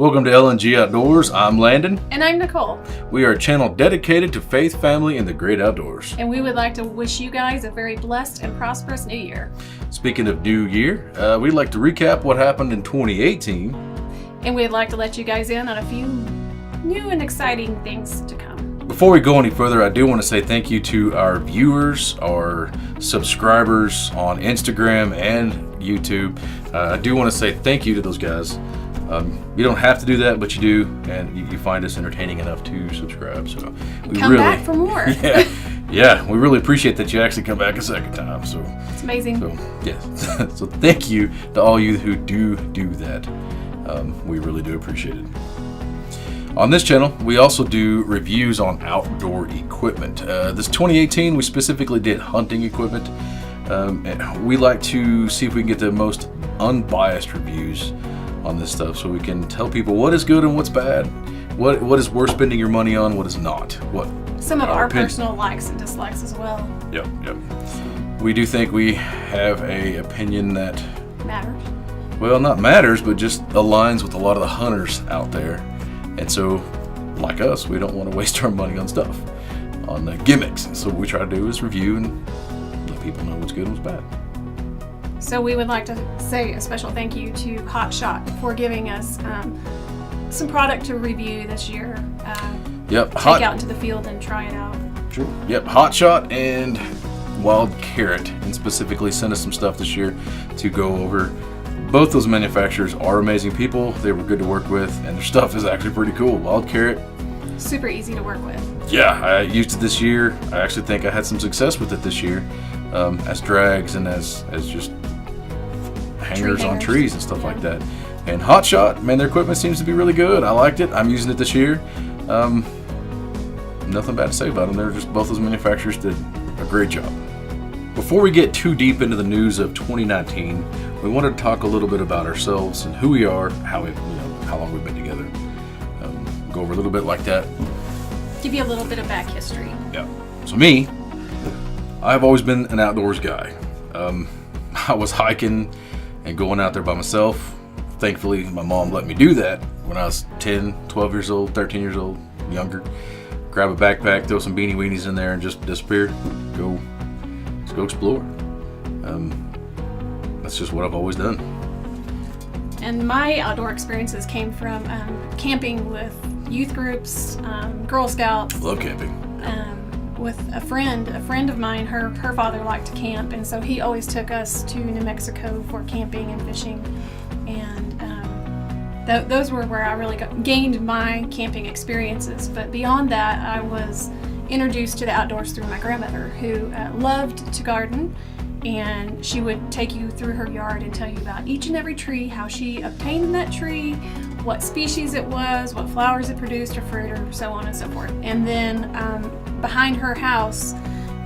Welcome to LNG Outdoors. I'm Landon. And I'm Nicole. We are a channel dedicated to faith, family, and the great outdoors. And we would like to wish you guys a very blessed and prosperous new year. Speaking of new year, we'd like to recap what happened in 2018. And we'd like to let you guys in on a few new and exciting things to come. Before we go any further, I do want to say thank you to our viewers, our subscribers on Instagram and YouTube. I do want to say thank you to those guys. You don't have to do that, but you do, and you find us entertaining enough to subscribe. So we come back for more. Yeah, we really appreciate that you actually come back a second time. So it's amazing. So yeah, so thank you to all you who do that. We really do appreciate it. On this channel, we also do reviews on outdoor equipment. This 2018, we specifically did hunting equipment. And we like to see if we can get the most unbiased reviews on this stuff, so we can tell people what is good and what's bad, what is worth spending your money on, what is not. What some of our personal likes and dislikes as well. Yep. We do think we have a opinion that matters. Well, not matters, but just aligns with a lot of the hunters out there. And so, like us, we don't want to waste our money on stuff, on gimmicks. So what we try to do is review and let people know what's good and what's bad. So we would like to say a special thank you to Hot Shot for giving us some product to review this year. Yep. Take out into the field and try it out. True. Yep. Hot Shot and Wild Carrot, and specifically sent us some stuff this year to go over. Both those manufacturers are amazing people. They were good to work with, and their stuff is actually pretty cool. Wild Carrot, super easy to work with. Yeah, I used it this year. I actually think I had some success with it this year, as drags and as just hangers on trees and stuff like that. And Hot Shot, man, their equipment seems to be really good. I liked it. I'm using it this year. Nothing bad to say about them. They're just, both those manufacturers did a great job. Before we get too deep into the news of 2019, we wanted to talk a little bit about ourselves and who we are, how long we've been together. Go over a little bit like that. Give you a little bit of back history. Yeah. So me, I've always been an outdoors guy. I was hiking and going out there by myself. Thankfully, my mom let me do that when I was 10, 12 years old, 13 years old, younger. Grab a backpack, throw some beanie weenies in there, and just disappear. Just go explore. That's just what I've always done. And my outdoor experiences came from camping with youth groups, Girl Scouts. Love camping. With a friend of mine, her father liked to camp, and so he always took us to New Mexico for camping and fishing, and those were where I really gained my camping experiences. But beyond that, I was introduced to the outdoors through my grandmother, who loved to garden, and she would take you through her yard and tell you about each and every tree, how she obtained that tree, what species it was, what flowers it produced or fruit, or so on and so forth. And then behind her house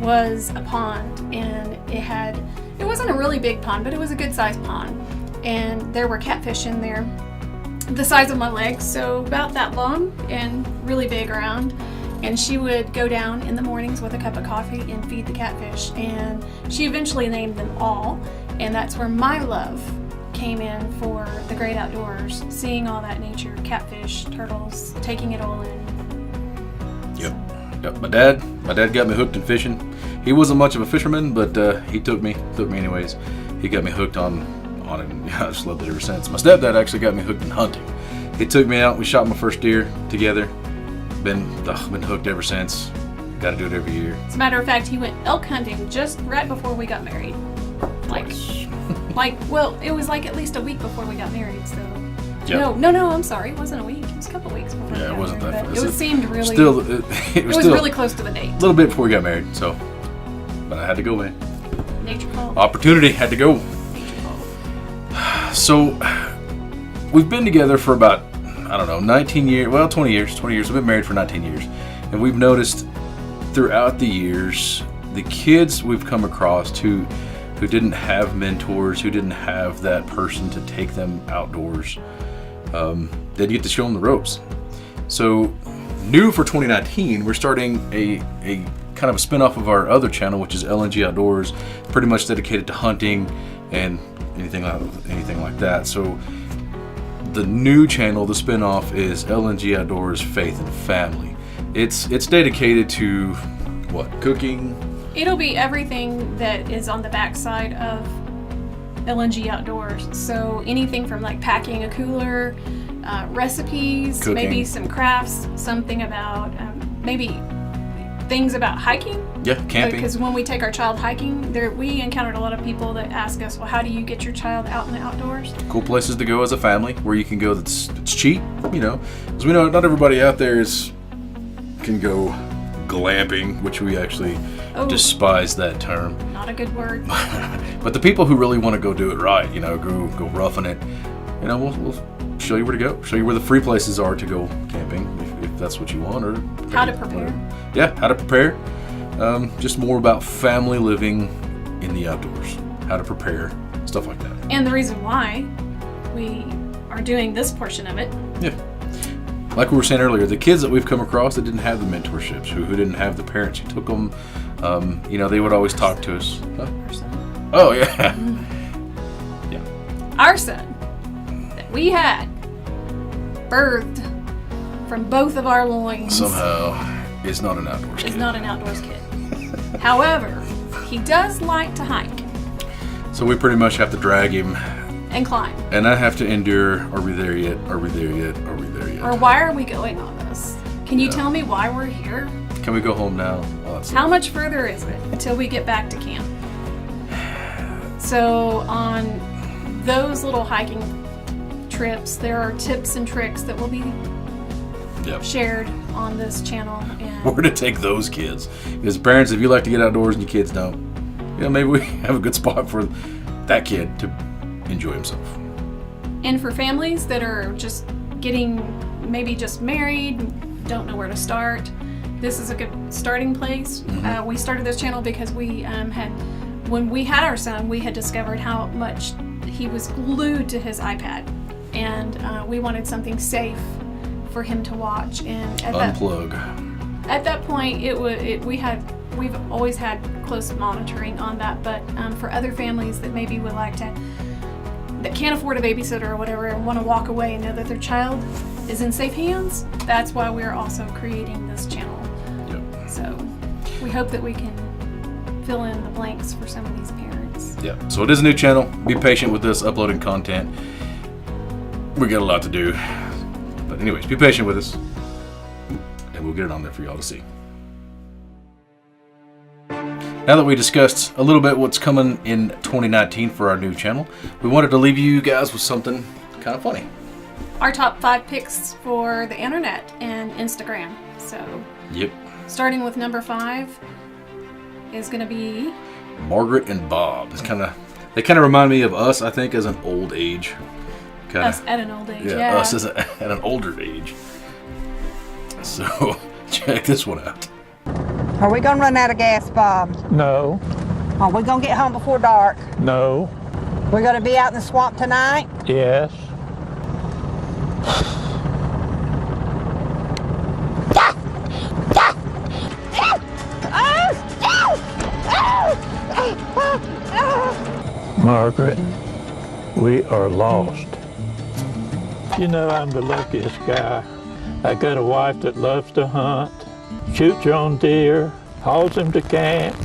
was a pond, and it wasn't a really big pond, but it was a good sized pond, and there were catfish in there the size of my legs, so about that long and really big around. And she would go down in the mornings with a cup of coffee and feed the catfish, and she eventually named them all, and that's where my love came in for the great outdoors, seeing all that nature, catfish, turtles, taking it all in. Yep. My dad got me hooked in fishing. He wasn't much of a fisherman, but he took me anyways. He got me hooked on it, and I just loved it ever since. My stepdad actually got me hooked in hunting. He took me out, we shot my first deer together. Been hooked ever since. Got to do it every year. As a matter of fact, he went elk hunting just right before we got married. Well, it was like at least a week before we got married. So yep. No, I'm sorry, it wasn't a week. It was a couple weeks before. Yeah, it wasn't that fast. It seemed really. It was really close to the date. A little bit before we got married, so. But I had to go, man. Nature called. Opportunity, had to go. Nature called. So, we've been together for about, 19 years, well, 20 years. We've been married for 19 years. And we've noticed throughout the years, the kids we've come across who didn't have mentors, who didn't have that person to take them outdoors, they'd get to show them the ropes. So, new for 2019, we're starting a kind of a spin-off of our other channel, which is LNG Outdoors, pretty much dedicated to hunting and anything like that. So the new channel, the spinoff, is LNG Outdoors Faith and Family. It's dedicated to what? Cooking? It'll be everything that is on the backside of LNG Outdoors. So anything from like packing a cooler, recipes, Cooking. maybe some crafts, something about maybe things about hiking. Yeah, camping. Because when we take our child hiking, we encountered a lot of people that ask us, well, how do you get your child out in the outdoors? Cool places to go as a family, where you can go it's cheap, you know. Because we know not everybody out there can go glamping, which we actually despise that term. Not a good word. But the people who really want to go do it right, you know, go roughing it, you know, we'll show you where to go, show you where the free places are to go camping, if that's what you want, or how to prepare. Yeah, how to prepare. Just more about family living in the outdoors, how to prepare, stuff like that. And the reason why we are doing this portion of it. Yeah. Like we were saying earlier, the kids that we've come across that didn't have the mentorships, who didn't have the parents who took them, you know, they would always talk to us. Huh? Our son. Oh, yeah. Yeah. Our son that we had birthed from both of our loins. Somehow is not an outdoors kid. Is not an outdoors kid. However, he does like to hike. So we pretty much have to drag him. And climb. And I have to endure, are we there yet? Are we there yet? Are we there yet? Or why are we going on this? Can you tell me why we're here? Can we go home now? Oh, how much further is it until we get back to camp? So on those little hiking trips, there are tips and tricks that will be shared on this channel. And where to take those kids. Because parents, if you like to get outdoors and your kids don't, you know, maybe we have a good spot for that kid to enjoy himself. And for families that are just maybe just married, don't know where to start, this is a good starting place. Mm-hmm. We started this channel because when we had our son, we had discovered how much he was glued to his iPad, and we wanted something safe for him to watch. And Unplug. At that point, we've always had close monitoring on that, but for other families that maybe would like to, that can't afford a babysitter or whatever, and want to walk away and know that their child is in safe hands, that's why we're also creating this channel. Yep. So we hope that we can fill in the blanks for some of these parents. Yeah. So it is a new channel. Be patient with us uploading content. We got a lot to do. But anyways, be patient with us, and we'll get it on there for y'all to see. Now that we discussed a little bit what's coming in 2019 for our new channel, we wanted to leave you guys with something kind of funny. Our top 5 picks for the internet and Instagram. So, yep. Starting with number 5 is going to be Margaret and Bob. They kind of remind me of us, I think, as an old age. Us at an old age. Yeah, us as at an older age. So check this one out. Are we gonna run out of gas, Bob? No. Are we gonna get home before dark? No. We're gonna be out in the swamp tonight? Yes. Margaret, we are lost. You know, I'm the luckiest guy. I got a wife that loves to hunt, shoots her own deer, hauls him to camp,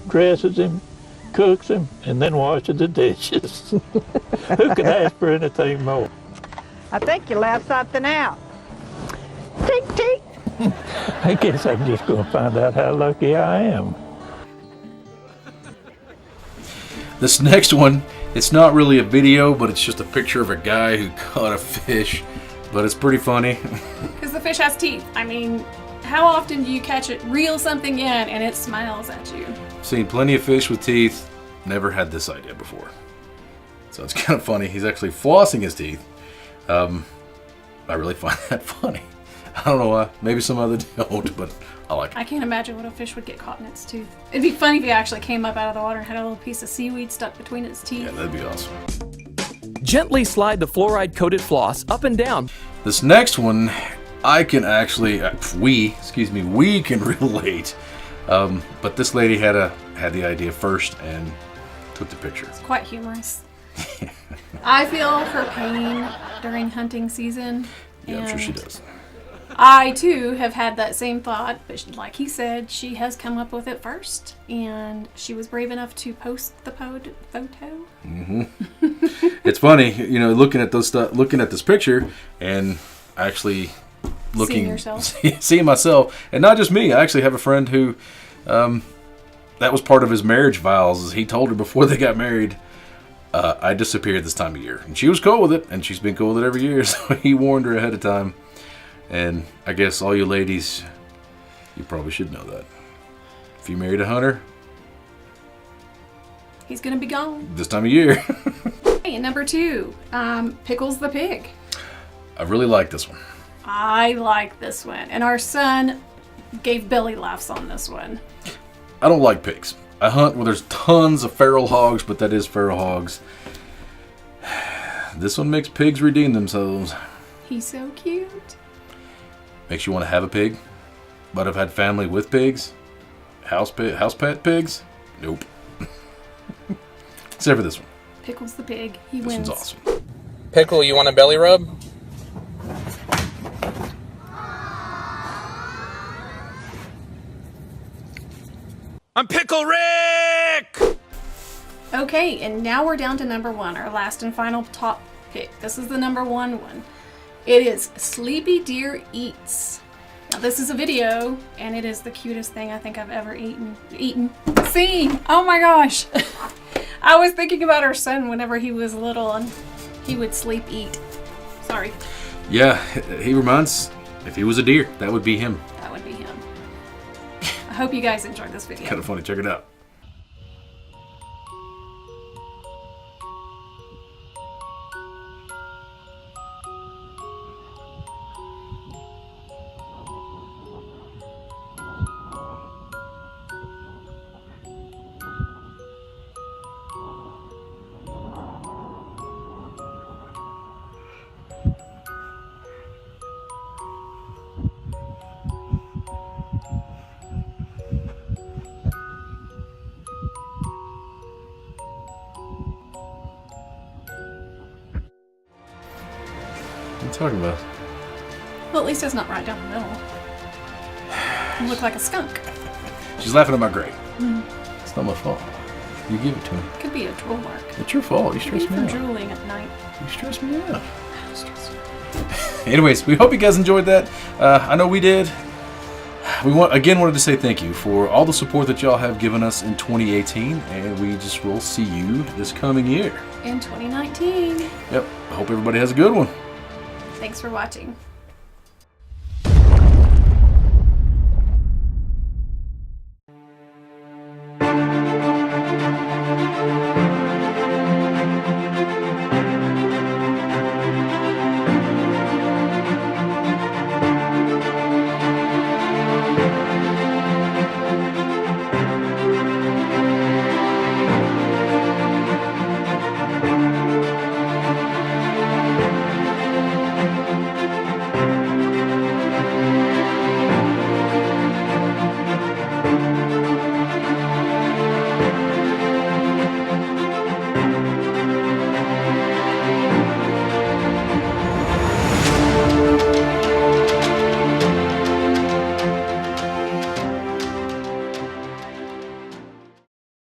dresses him, cooks him, and then washes the dishes. Who could ask for anything more? I think you left something out. Tick, tick. I guess I'm just going to find out how lucky I am. This next one, it's not really a video, but it's just a picture of a guy who caught a fish, but it's pretty funny. Because the fish has teeth. I mean, how often do you catch it, reel something in, and it smiles at you? Seen plenty of fish with teeth, never had this idea before. So it's kind of funny. He's actually flossing his teeth. I really find that funny. I don't know why. Maybe some other don't, but I like it. I can't imagine what a fish would get caught in its tooth. It'd be funny if he actually came up out of the water and had a little piece of seaweed stuck between its teeth. Yeah, that'd be awesome. Gently slide the fluoride-coated floss up and down. This next one, I can actually, we can relate. But this lady had the idea first and took the picture. It's quite humorous. I feel her pain during hunting season. Yeah, I'm sure she and does. I too have had that same thought, but like he said, she has come up with it first, and she was brave enough to post the photo. It's funny, you know, looking at this picture, and actually Seeing yourself. seeing myself, and not just me. I actually have a friend who, that was part of his marriage vows. Is he told her before they got married, I disappeared this time of year, and she was cool with it, and she's been cool with it every year. So he warned her ahead of time. And I guess all you ladies, you probably should know that. If you married a hunter, He's gonna be gone. this time of year. Hey, and number 2, Pickles the pig. I really like this one. I like this one, and our son gave belly laughs on this one. I don't like pigs. I hunt where there's tons of feral hogs, but that is feral hogs. This one makes pigs redeem themselves. He's so cute. Makes you want to have a pig, but I've had family with pigs. House pet pigs? Nope. Except for this one. Pickles the pig. He This wins. one's awesome. Pickle, you want a belly rub? I'm Pickle Rick! Okay, and now we're down to number 1, our last and final top pick. This is the number 1 one. It is Sleepy Deer Eats. Now, this is a video, and it is the cutest thing I think I've ever seen. Oh my gosh. I was thinking about our son whenever he was little, and he would sleep eat. Sorry, Yeah, he reminds, if he was a deer, that would be him. that would be him. I hope you guys enjoyed this video. Kind of funny. Check it out. What are you talking about? Well, at least it's not right down the middle. You look like a skunk. She's laughing at my grade. It's not my fault. You give it to me. Could be a drool mark. It's your fault. You Maybe stress me from out. drooling at night. You stress me out. I'm stressed. Anyways, we hope you guys enjoyed that. I know we did. We wanted to say thank you for all the support that y'all have given us in 2018, and we just will see you this coming year. In 2019. Yep. I hope everybody has a good one. Thanks for watching.